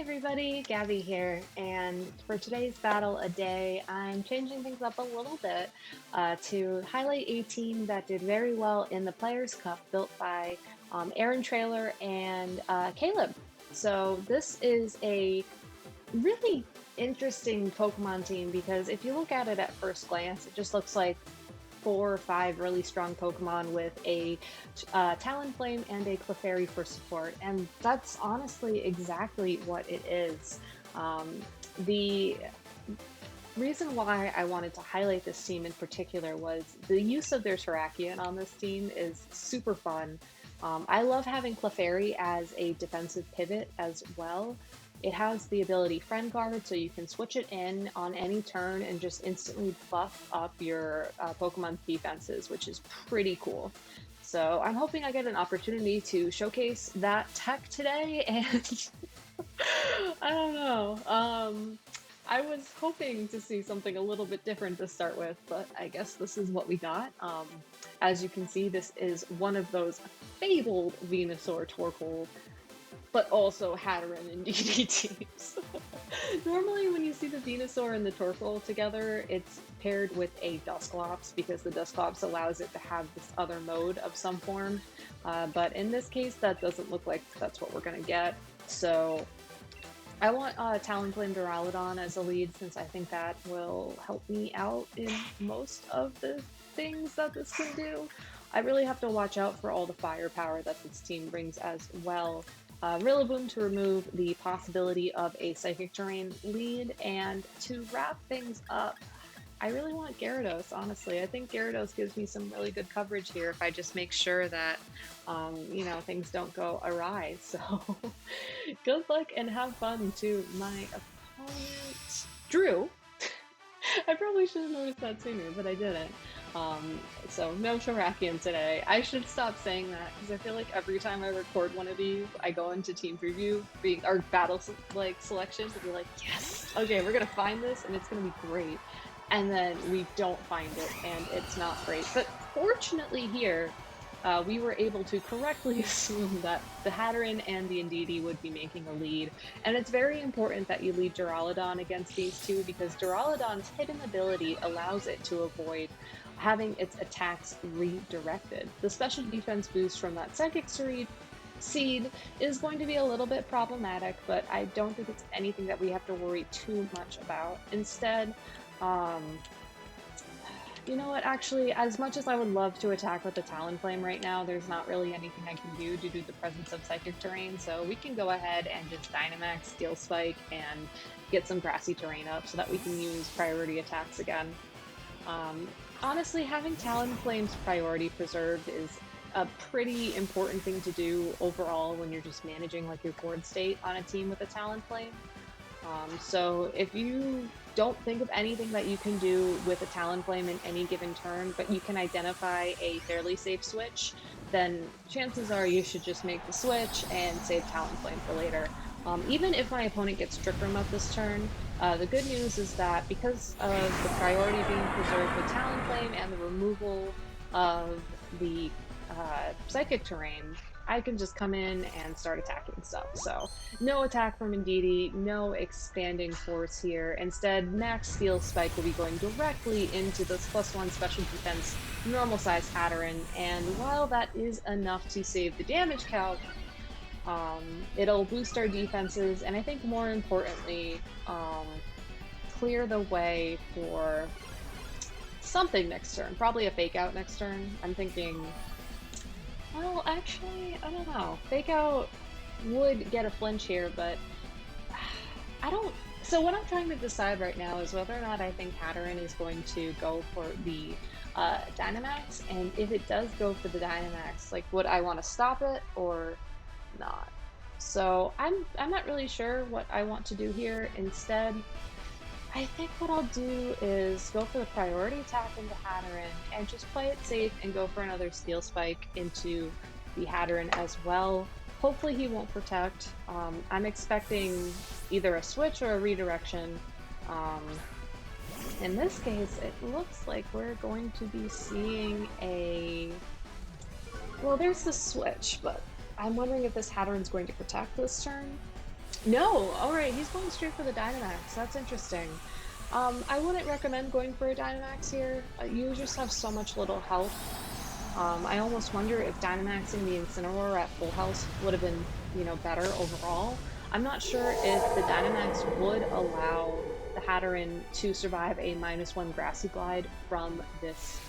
everybody, Gabby here, and for today's battle a day, I'm changing things up a little bit to highlight a team that did very well in the Players' Cup built by Aaron Trailer and Caleb. So this is a really interesting Pokemon team because if you look at it at first glance, it just looks like 4 or 5 really strong Pokemon with a Talonflame and a Clefairy for support, and that's honestly exactly what it is. The reason why I wanted to highlight this team in particular was the use of their Terrakion on this team is super fun. I love having Clefairy as a defensive pivot as well. It has the ability Friend Guard, so you can switch it in on any turn and just instantly buff up your Pokemon's defenses, which is pretty cool. So I'm hoping I get an opportunity to showcase that tech today, and I don't know. I was hoping to see something a little bit different to start with, but I guess this is what we got. As you can see, this is one of those fabled Venusaur Torkoal but also Hatteran and DD teams. Normally, when you see the Venusaur and the Torkoal together, it's paired with a Dusclops because the Dusclops allows it to have this other mode of some form. But in this case, that doesn't look like that's what we're going to get. So I want Talonflame Duraludon as a lead since I think that will help me out in most of the things that this can do. I really have to watch out for all the firepower that this team brings as well. Rillaboom to remove the possibility of a Psychic Terrain lead, and to wrap things up, I really want Gyarados, honestly. I think Gyarados gives me some really good coverage here if I just make sure that, things don't go awry. So, good luck and have fun to my opponent, Drew. I probably should have noticed that sooner, but I didn't. So no Terrakion today. I should stop saying that because I feel like every time I record one of these, I go into team preview, our battle selections, and be like, yes, okay, we're gonna find this and it's gonna be great. And then we don't find it and it's not great. But fortunately here, we were able to correctly assume that the Hatteran and the Indeedee would be making a lead. And it's very important that you lead Duraludon against these two because Duraludon's hidden ability allows it to avoid having its attacks redirected. The special defense boost from that Psychic Seed is going to be a little bit problematic, but I don't think it's anything that we have to worry too much about. Instead, you know what, actually, as much as I would love to attack with the Talonflame right now, there's not really anything I can do due to the presence of Psychic Terrain, so we can go ahead and just Dynamax, Steel Spike, and get some Grassy Terrain up so that we can use priority attacks again. Honestly, having Talonflame's priority preserved is a pretty important thing to do overall when you're just managing like your board state on a team with a Talonflame. So if you don't think of anything that you can do with a Talonflame in any given turn, but you can identify a fairly safe switch, then chances are you should just make the switch and save Talonflame for later. Even if my opponent gets Trick Room up this turn, the good news is that because of the priority being preserved with Talonflame and the removal of the Psychic Terrain, I can just come in and start attacking stuff. So no attack from Indeedee, no expanding force here. Instead, Max Steel Spike will be going directly into this +1 special defense normal size Hatteran, and while that is enough to save the damage calc, it'll boost our defenses, and I think more importantly, clear the way for something next turn. Probably a Fake Out next turn. I'm thinking, well, actually, I don't know. Fake Out would get a flinch here, but I don't... So what I'm trying to decide right now is whether or not I think Hatteran is going to go for the Dynamax, and if it does go for the Dynamax, like, would I want to stop it or not? So I'm not really sure what I want to do here. Instead, I think what I'll do is go for the priority attack into Hatteran and just play it safe and go for another Steel Spike into the Hatteran as well. Hopefully he won't protect. I'm expecting either a switch or a redirection. In this case, it looks like we're going to be seeing a... Well, there's the switch, but I'm wondering if this Hatteran's going to protect this turn. No, alright, he's going straight for the Dynamax. That's interesting. I wouldn't recommend going for a Dynamax here. You just have so much little health. I almost wonder if Dynamaxing the Incineroar at full health would have been, better overall. I'm not sure if the Dynamax would allow the Hatteran to survive a -1 Grassy Glide from this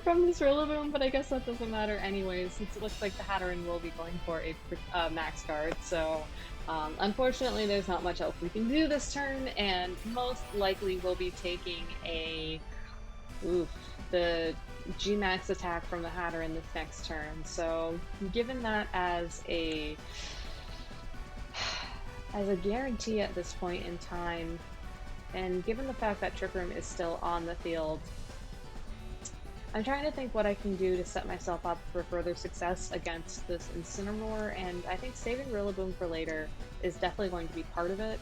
from this Rillaboom, but I guess that doesn't matter anyways, since it looks like the Hatteran will be going for a max guard, so unfortunately there's not much else we can do this turn, and most likely we'll be taking a oof, the G-Max attack from the Hatteran this next turn. So given that as a guarantee at this point in time, and given the fact that Trick Room is still on the field, I'm trying to think what I can do to set myself up for further success against this Incineroar, and I think saving Rillaboom for later is definitely going to be part of it.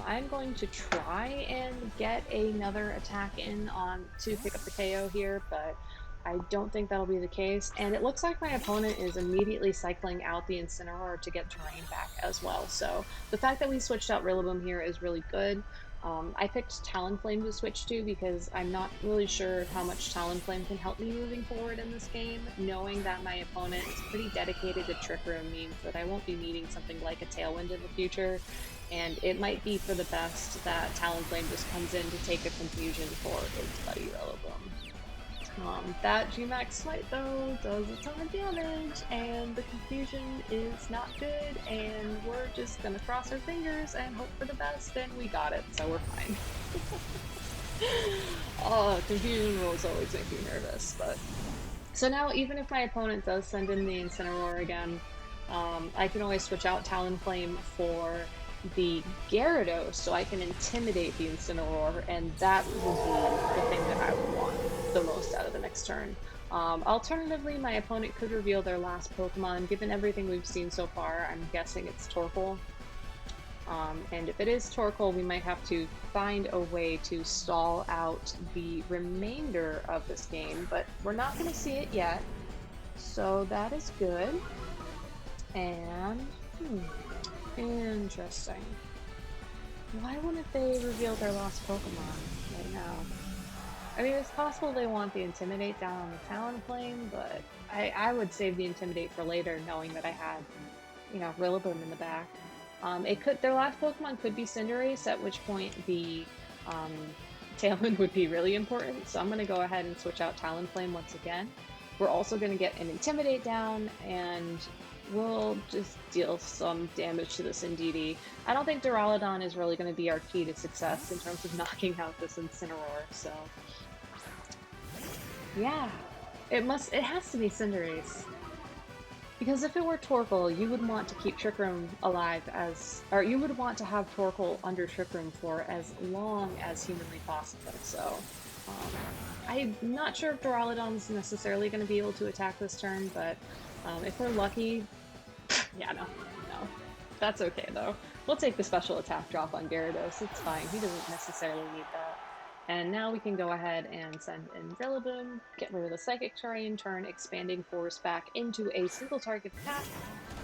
I'm going to try and get another attack in on to pick up the KO here, but I don't think that'll be the case. And it looks like my opponent is immediately cycling out the Incineroar to get Terrain back as well. So the fact that we switched out Rillaboom here is really good. I picked Talonflame to switch to because I'm not really sure how much Talonflame can help me moving forward in this game. Knowing that my opponent is pretty dedicated to Trick Room means that I won't be needing something like a Tailwind in the future, and it might be for the best that Talonflame just comes in to take a confusion for its buddy Rillaboom. That G-Max Smite though does a ton of damage, and the confusion is not good, and we're just gonna cross our fingers and hope for the best, and we got it, so we're fine. Oh, confusion rules always make me nervous, but... So now, even if my opponent does send in the Incineroar again, I can always switch out Talonflame for the Gyarados, so I can intimidate the Incineroar, and that will be the thing that I would want the most out of the next turn. Alternatively, my opponent could reveal their last Pokemon. Given everything we've seen so far, I'm guessing it's Torkoal. And if it is Torkoal, we might have to find a way to stall out the remainder of this game, but we're not going to see it yet, so that is good. And, interesting. Why wouldn't they reveal their last Pokemon right now? I mean, it's possible they want the Intimidate down on the Talonflame, but I would save the Intimidate for later, knowing that I had, Rillaboom in the back. Their last Pokemon could be Cinderace, at which point the Tailwind would be really important, so I'm going to go ahead and switch out Talonflame once again. We're also going to get an Intimidate down, and we'll just deal some damage to this Indeedee. I don't think Duraludon is really going to be our key to success in terms of knocking out this Incineroar, so... Yeah, it has to be Cinderace. Because if it were Torkoal, you would want to keep Trick Room alive or you would want to have Torkoal under Trick Room for as long as humanly possible, so... I'm not sure if Duraludon's necessarily going to be able to attack this turn, but if we're lucky... yeah, no. That's okay, though. We'll take the special attack drop on Gyarados, it's fine, he doesn't necessarily need that. And now we can go ahead and send in Rillaboom, get rid of the Psychic Terrain, turn Expanding Force back into a single target attack,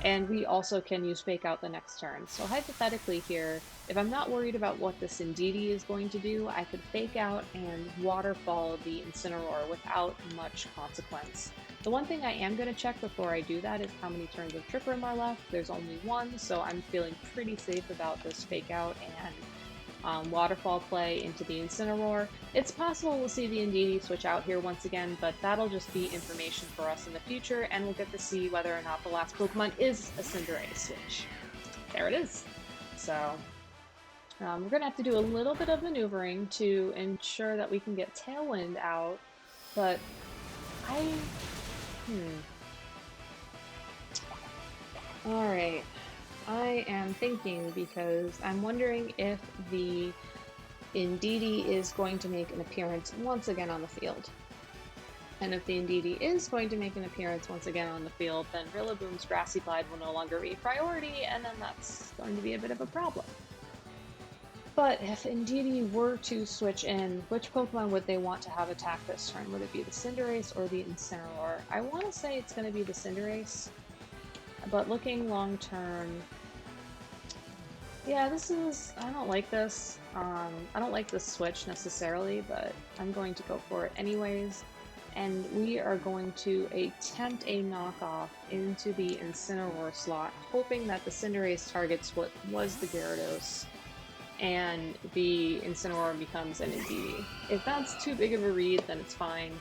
and we also can use Fake Out the next turn. So hypothetically here, if I'm not worried about what this Indeedee is going to do, I could Fake Out and Waterfall the Incineroar without much consequence. The one thing I am going to check before I do that is how many turns of Trick Room are left. There's only one, so I'm feeling pretty safe about this Fake Out and Waterfall play into the Incineroar. It's possible we'll see the Indeedee switch out here once again, but that'll just be information for us in the future, and we'll get to see whether or not the last Pokemon is a Cinderace, which, there it is. So, we're going to have to do a little bit of maneuvering to ensure that we can get Tailwind out, but Alright. I am thinking because I'm wondering if the Indeedee is going to make an appearance once again on the field. And if the Indeedee is going to make an appearance once again on the field, then Rillaboom's Grassy Glide will no longer be a priority, and then that's going to be a bit of a problem. But if Indeedee were to switch in, which Pokemon would they want to have attack this turn? Would it be the Cinderace or the Incineroar? I want to say it's going to be the Cinderace, but looking long term, Yeah, this is, I don't like this. I don't like this switch necessarily, but I'm going to go for it anyways. And we are going to attempt a knockoff into the Incineroar slot, hoping that the Cinderace targets what was the Gyarados, and the Incineroar becomes an Indeedee. If that's too big of a read, then it's fine.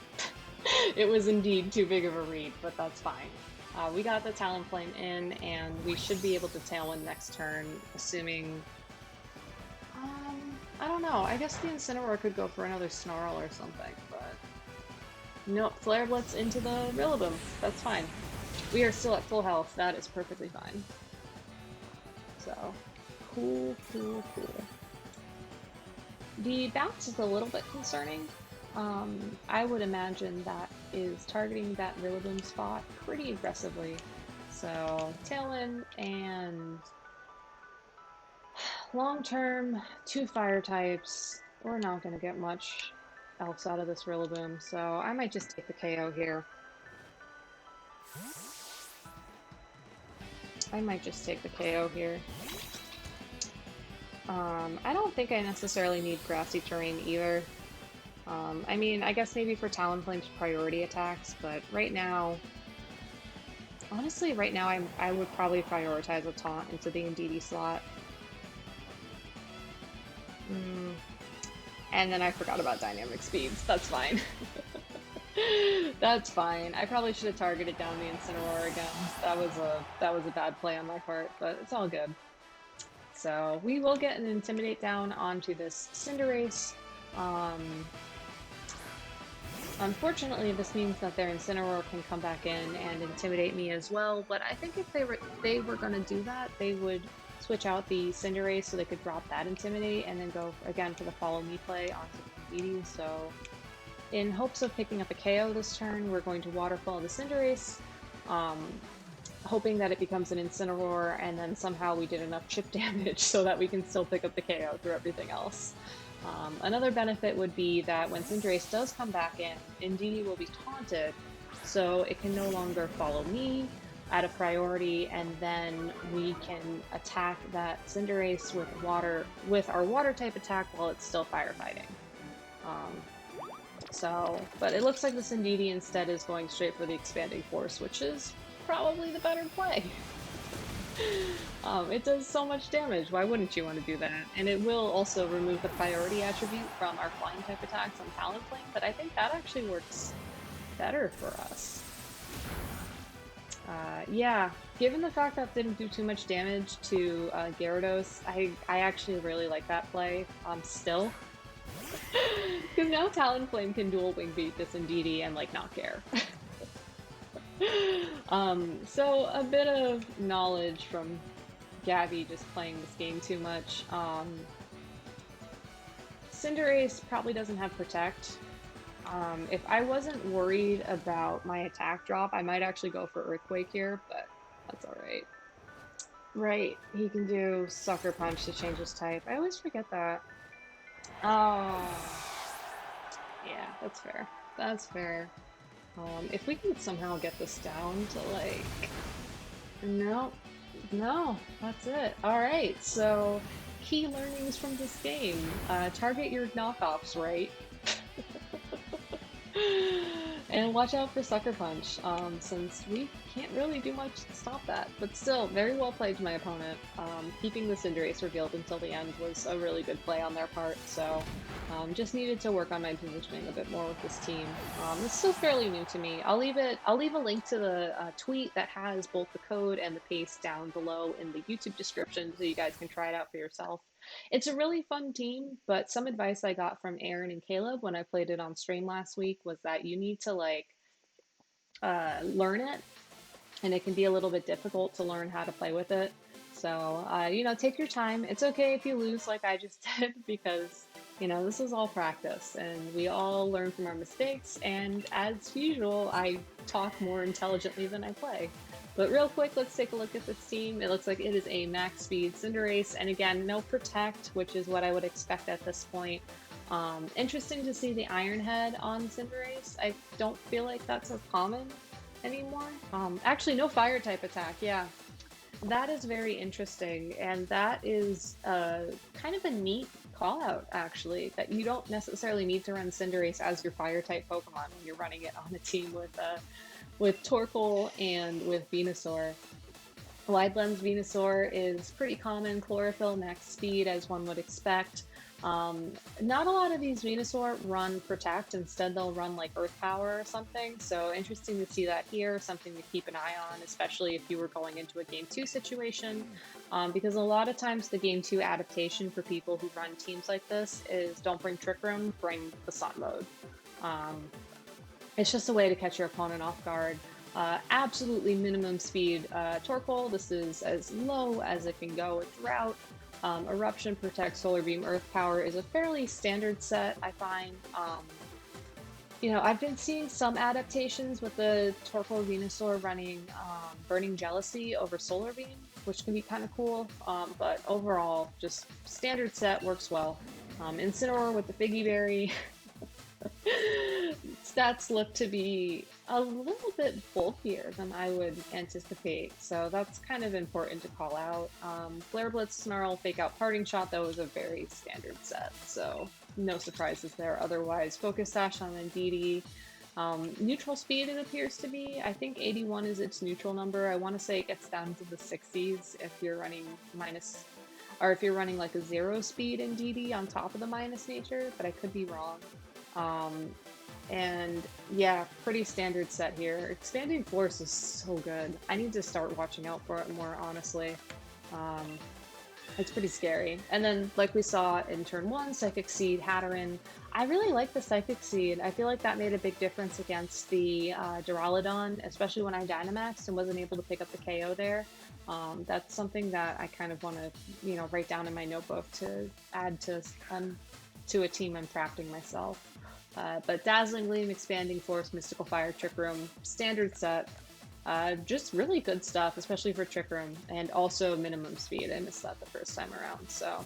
It was indeed too big of a read, but that's fine. We got the Talonflame in, and we should be able to Tailwind next turn, assuming... I don't know. I guess the Incineroar could go for another Snarl or something, but... Nope, Flare Blitz into the Rillaboom. That's fine. We are still at full health. That is perfectly fine. So, cool, cool, cool. The bounce is a little bit concerning. I would imagine that is targeting that Rillaboom spot pretty aggressively. So, Tailwind and long term, 2 fire types. We're not going to get much else out of this Rillaboom, so I might just take the KO here. I might just take the KO here. I don't think I necessarily need grassy terrain either. I mean, I guess maybe for Talonflame's priority attacks, but right now, honestly, right now I would probably prioritize a taunt into the Indeedee slot. And then I forgot about dynamic speeds. That's fine. That's fine. I probably should have targeted down the Incineroar again. That was a bad play on my part, but it's all good. So we will get an Intimidate down onto this Cinderace. Unfortunately, this means that their Incineroar can come back in and intimidate me as well, but I think if they were going to do that, they would switch out the Cinderace so they could drop that Intimidate and then go again for the Follow Me play onto Indeedee. So in hopes of picking up a KO this turn, we're going to Waterfall the Cinderace, hoping that it becomes an Incineroar, and then somehow we did enough chip damage so that we can still pick up the KO through everything else. Another benefit would be that when Cinderace does come back in, Indeedee will be taunted, so it can no longer follow me at a priority, and then we can attack that Cinderace with our water type attack while it's still firefighting. But it looks like this Indeedee instead is going straight for the Expanding Force, which is probably the better play. It does so much damage, why wouldn't you want to do that? And it will also remove the priority attribute from our flying type attacks on Talonflame, but I think that actually works better for us. Yeah, given the fact that it didn't do too much damage to Gyarados, I actually really like that play still. Because now Talonflame can dual wing beat this Indeedee and like not care. So a bit of knowledge from Gabby just playing this game too much. Cinderace probably doesn't have Protect. If I wasn't worried about my attack drop, I might actually go for Earthquake here, but that's alright. Right, he can do Sucker Punch to change his type. I always forget that. Oh, yeah, that's fair. That's fair. If we can somehow get this down to like... No, that's it. Alright, so key learnings from this game. Target your knockoffs right. And watch out for Sucker Punch, since we can't really do much to stop that. But still, very well played to my opponent. Keeping the Cinderace revealed until the end was a really good play on their part, so just needed to work on my positioning a bit more with this team. It's still fairly new to me. I'll leave a link to the tweet that has both the code and the paste down below in the YouTube description so you guys can try it out for yourself. It's a really fun team, but some advice I got from Aaron and Caleb when I played it on stream last week was that you need to like learn it, and it can be a little bit difficult to learn how to play with it. So, you know, take your time. It's okay if you lose like I just did, because, you know, this is all practice and we all learn from our mistakes. And as usual, I talk more intelligently than I play. But real quick, let's take a look at this team. It looks like it is a max speed Cinderace, and again, no Protect, which is what I would expect at this point. Interesting to see the Iron Head on Cinderace. I don't feel like that's as common anymore. Actually, no Fire type attack, yeah. That is very interesting, and that is kind of a neat call out, actually, that you don't necessarily need to run Cinderace as your fire type Pokemon when you're running it on a team with Torkoal and with Venusaur. Wide lens Venusaur is pretty common, chlorophyll, max speed, as one would expect. Not a lot of these Venusaur run Protect, instead they'll run like Earth Power or something, so interesting to see that here, something to keep an eye on, especially if you were going into a Game 2 situation, because a lot of times the Game 2 adaptation for people who run teams like this is don't bring Trick Room, bring the Sun Mode. Um, it's just a way to catch your opponent off guard. Absolutely minimum speed Torkoal. This is as low as it can go with Drought. Eruption, Protect, Solar Beam, Earth Power is a fairly standard set, I find. I've been seeing some adaptations with the Torkoal Venusaur running Burning Jealousy over Solar Beam, which can be kind of cool. But overall, just standard set works well. Incineroar with the Figgy Berry. Stats look to be a little bit bulkier than I would anticipate, so that's kind of important to call out. Flare Blitz, Snarl, Fake Out, Parting Shot, though, is a very standard set, so no surprises there otherwise. Focus Sash on Indeedee. Neutral speed, it appears to be. I think 81 is its neutral number. I want to say it gets down to the 60s if you're running minus, or if you're running like a zero speed Indeedee on top of the minus nature, but I could be wrong. Um, and yeah, pretty standard set here. Expanding Force is so good. I need to start watching out for it more, honestly. Um, it's pretty scary. And then, like we saw in turn one, Psychic Seed, Hatteran. I really like the Psychic Seed. I feel like that made a big difference against the Duraludon, especially when I Dynamaxed and wasn't able to pick up the KO there. That's something that I kind of want to, write down in my notebook to add to a team I'm crafting myself. But Dazzling Gleam, Expanding Force, Mystical Fire, Trick Room, standard set. Just really good stuff, especially for Trick Room, and also minimum speed. I missed that the first time around. So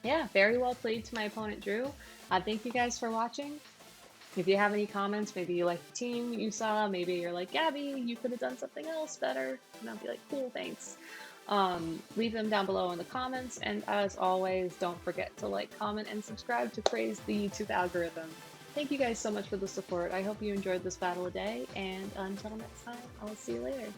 yeah, very well played to my opponent, Drew. Thank you guys for watching. If you have any comments, maybe you like the team you saw, maybe you're like, Gabby, you could have done something else better, and I'll be like, cool, thanks. Leave them down below in the comments, and as always, don't forget to like, comment, and subscribe to praise the YouTube algorithm. Thank you guys so much for the support. I hope you enjoyed this battle a day, and until next time, I'll see you later.